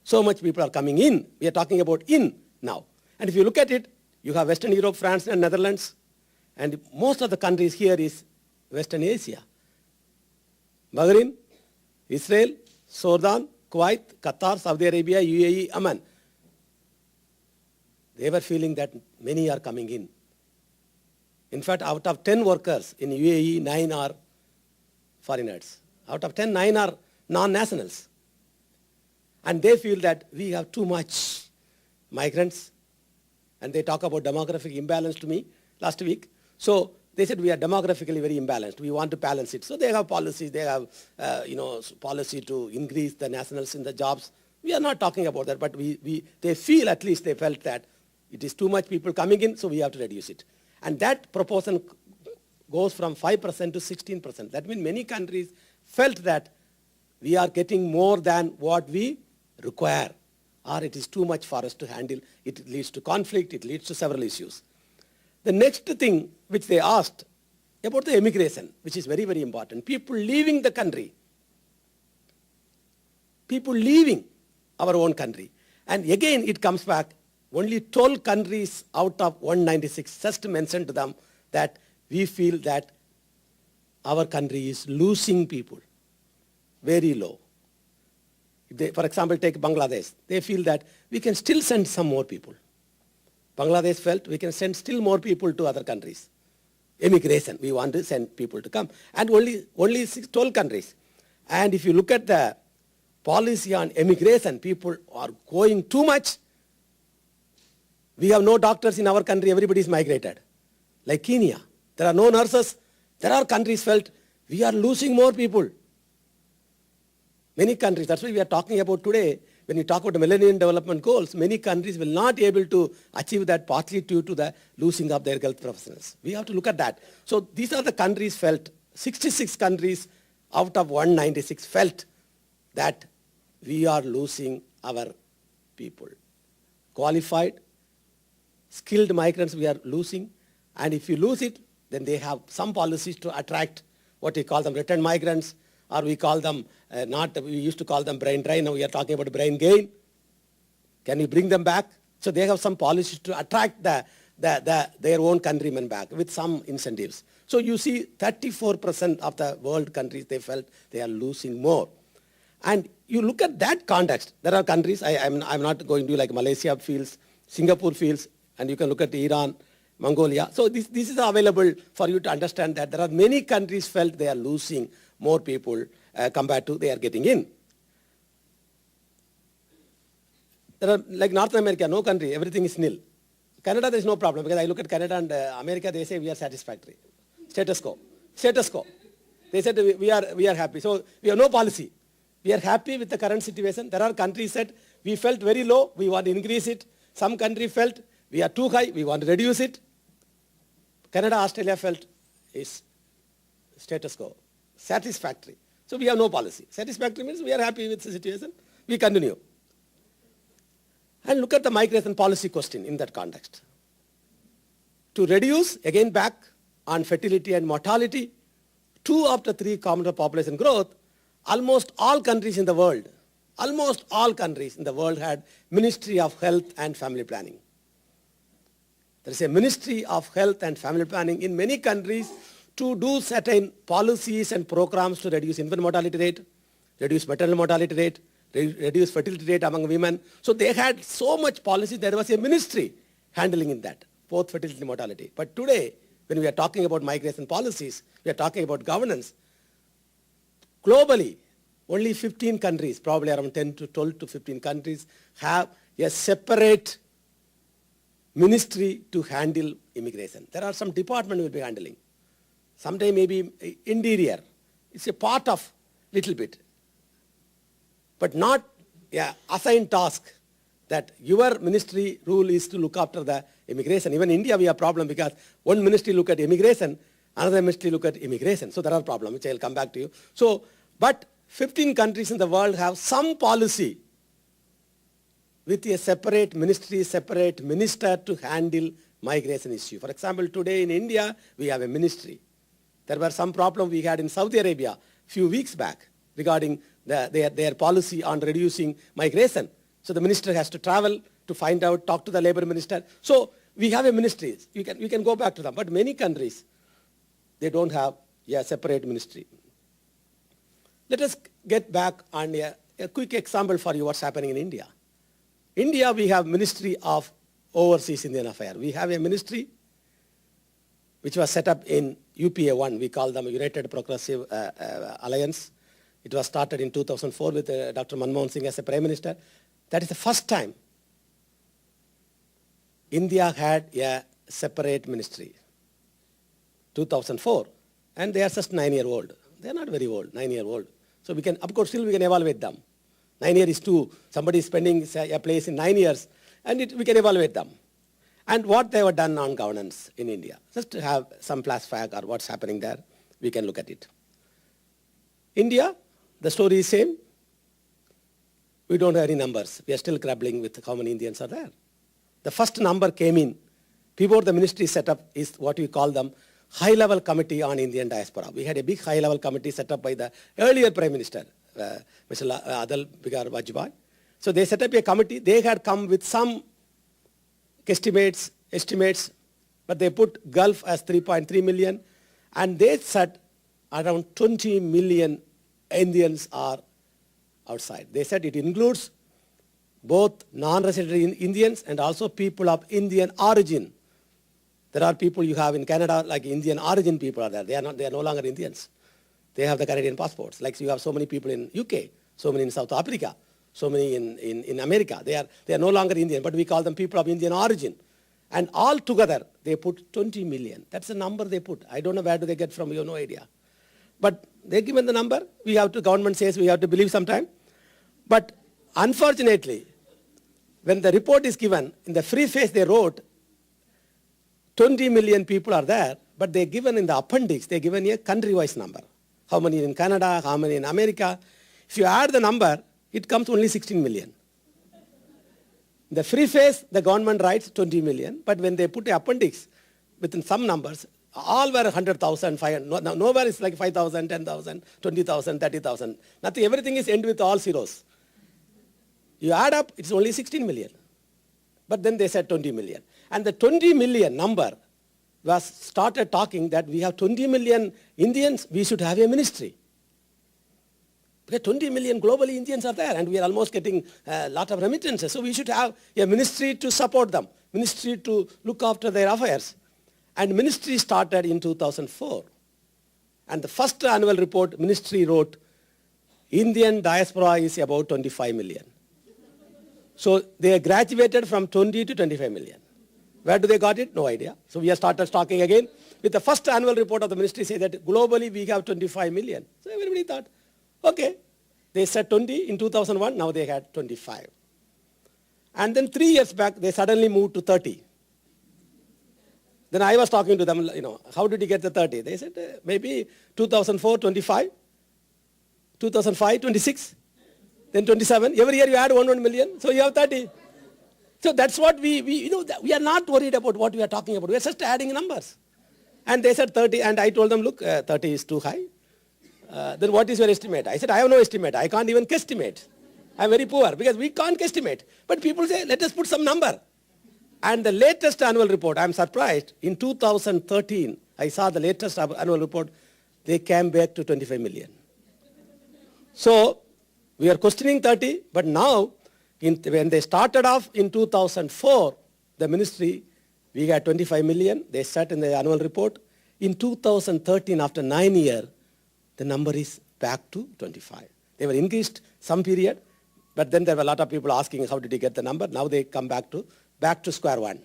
So much people are coming in. We are talking about in now. And if you look at it, you have Western Europe, France and Netherlands. And most of the countries here is Western Asia. Bahrain, Israel, Jordan, Kuwait, Qatar, Saudi Arabia, UAE, Oman. They were feeling that many are coming in. In fact, out of 10 workers in UAE, 9 are foreigners. Out of 10, 9 are non-nationals. And they feel that we have too much migrants. And they talk about demographic imbalance to me last week. So they said we are demographically very imbalanced. We want to balance it. So they have policies. They have policy to increase the nationals in the jobs. We are not talking about that, but they feel, at least they felt that it is too much people coming in, so we have to reduce it. And that proportion goes from 5% to 16%. That means many countries felt that we are getting more than what we require, or it is too much for us to handle. It leads to conflict. It leads to several issues. The next thing which they asked about the immigration, which is very, very important. People leaving the country. People leaving our own country. And again, it comes back. Only 12 countries out of 196 just mentioned to them that we feel that our country is losing people. Very low. For example, take Bangladesh. They feel that we can still send some more people. Bangladesh felt we can send still more people to other countries. Immigration, we want to send people to come. And only 12 countries. And if you look at the policy on immigration, people are going too much. We have no doctors in our country, everybody is migrated. Like Kenya, there are no nurses. There are countries felt we are losing more people. Many countries, that's why we are talking about today, when you talk about the Millennium Development Goals, many countries will not be able to achieve that partly due to the losing of their health professionals. We have to look at that. So these are the countries felt, 66 countries out of 196 felt that we are losing our people. Qualified, skilled migrants we are losing, and if you lose it, then they have some policies to attract what we call them return migrants, or we call them, we used to call them brain drain, now we are talking about brain gain. Can you bring them back? So they have some policies to attract their own countrymen back with some incentives. So you see 34% of the world countries, they felt they are losing more. And you look at that context, there are countries, I'm not going to like Malaysia feels, Singapore feels, and you can look at Iran, Mongolia. So this is available for you to understand that there are many countries felt they are losing more people compared to they are getting in. There are, like North America, no country, everything is nil. Canada, there is no problem, because I look at Canada and America, they say we are satisfactory. Status quo. Status quo. They said we are happy. So we have no policy. We are happy with the current situation. There are countries said we felt very low, we want to increase it. Some country felt we are too high, we want to reduce it. Canada, Australia felt is status quo. Satisfactory. So we have no policy. Satisfactory means we are happy with the situation. We continue. And look at the migration policy question in that context. To reduce, again back on fertility and mortality, 2 of the 3 common population growth, almost all countries in the world had Ministry of Health and Family Planning. There is a Ministry of Health and Family Planning in many countries to do certain policies and programs to reduce infant mortality rate, reduce maternal mortality rate, reduce fertility rate among women. So they had so much policy, there was a ministry handling in that, both fertility and mortality. But today, when we are talking about migration policies, we are talking about governance. Globally, only 15 countries, probably around 10 to 12 to 15 countries, have a separate ministry to handle immigration. There are some department will be handling. Sometime maybe interior. It's a part of little bit. But not assigned task that your ministry rule is to look after the immigration. Even in India we have problem because one ministry look at immigration, another ministry look at immigration. So there are problems, which I will come back to you. So, but 15 countries in the world have some policy with a separate ministry, separate minister to handle migration issue. For example, today in India, we have a ministry. There were some problem we had in Saudi Arabia a few weeks back regarding their policy on reducing migration. So the minister has to travel to find out, talk to the labor minister. So we have a ministry. You can go back to them. But many countries, they don't have a separate ministry. Let us get back on a quick example for you what's happening in India. India, we have Ministry of Overseas Indian Affairs. We have a ministry which was set up in UPA-1. We call them United Progressive Alliance. It was started in 2004 with Dr. Manmohan Singh as a Prime Minister. That is the first time India had a separate ministry. 2004. And they are just 9-year-old. They are not very old, 9-year-old. So we can, of course, still we can evaluate them. 9 years is too. Somebody is spending a place in 9 years, and we can evaluate them. And what they have done on governance in India. Just to have some flashback or what's happening there, we can look at it. India, the story is same. We don't have any numbers. We are still grappling with how many Indians are there. The first number came in before the ministry set up is what we call them high-level committee on Indian diaspora. We had a big high-level committee set up by the earlier Prime Minister, Mr. Atal Bihari Vajpayee. So they set up a committee. They had come with some estimates, but they put Gulf as 3.3 million, and they said around 20 million Indians are outside. They said it includes both non-resident Indians and also people of Indian origin. There are people you have in Canada, like Indian origin people are there. They are no longer Indians. They have the Canadian passports. Like you have so many people in UK, so many in South Africa, so many in America. They are no longer Indian, but we call them people of Indian origin. And all together, they put 20 million. That's the number they put. I don't know where do they get from, you have no idea. But they're given the number. Government says we have to believe sometime. But unfortunately, when the report is given, in the preface they wrote, 20 million people are there, but they're given in the appendix, they're given a country-wise number. How many in Canada, how many in America. If you add the number, it comes only 16 million. In the preface, the government writes 20 million, but when they put the appendix within some numbers, all were 100,000, 500, nowhere is like 5,000, 10,000, 20,000, 30,000. Nothing, everything is end with all zeros. You add up, it's only 16 million. But then they said 20 million. And the 20 million number was started talking that we have 20 million Indians, we should have a ministry. Because 20 million globally Indians are there and we are almost getting a lot of remittances. So we should have a ministry to support them, ministry to look after their affairs. And ministry started in 2004. And the first annual report, ministry wrote, Indian diaspora is about 25 million. So they graduated from 20 to 25 million. Where do they got it? No idea. So we have started talking again. With the first annual report of the ministry say that globally we have 25 million. So everybody thought, okay. They said 20 in 2001, now they had 25. And then 3 years back, they suddenly moved to 30. Then I was talking to them, how did you get the 30? They said, maybe 2004, 25, 2005, 26, then 27. Every year you add 1 million, so you have 30. So that's what we are not worried about what we are talking about. We are just adding numbers. And they said 30, and I told them, look, 30 is too high. Then what is your estimate? I said, I have no estimate. I can't even guesstimate. I'm very poor because we can't guesstimate. But people say, let us put some number. And the latest annual report, I'm surprised, in 2013, I saw the latest annual report, they came back to 25 million. So we are questioning 30, but now, when they started off in 2004, the ministry, we got 25 million. They said in the annual report. In 2013, after 9 years, the number is back to 25. They were increased some period, but then there were a lot of people asking, how did you get the number? Now they come back to square one.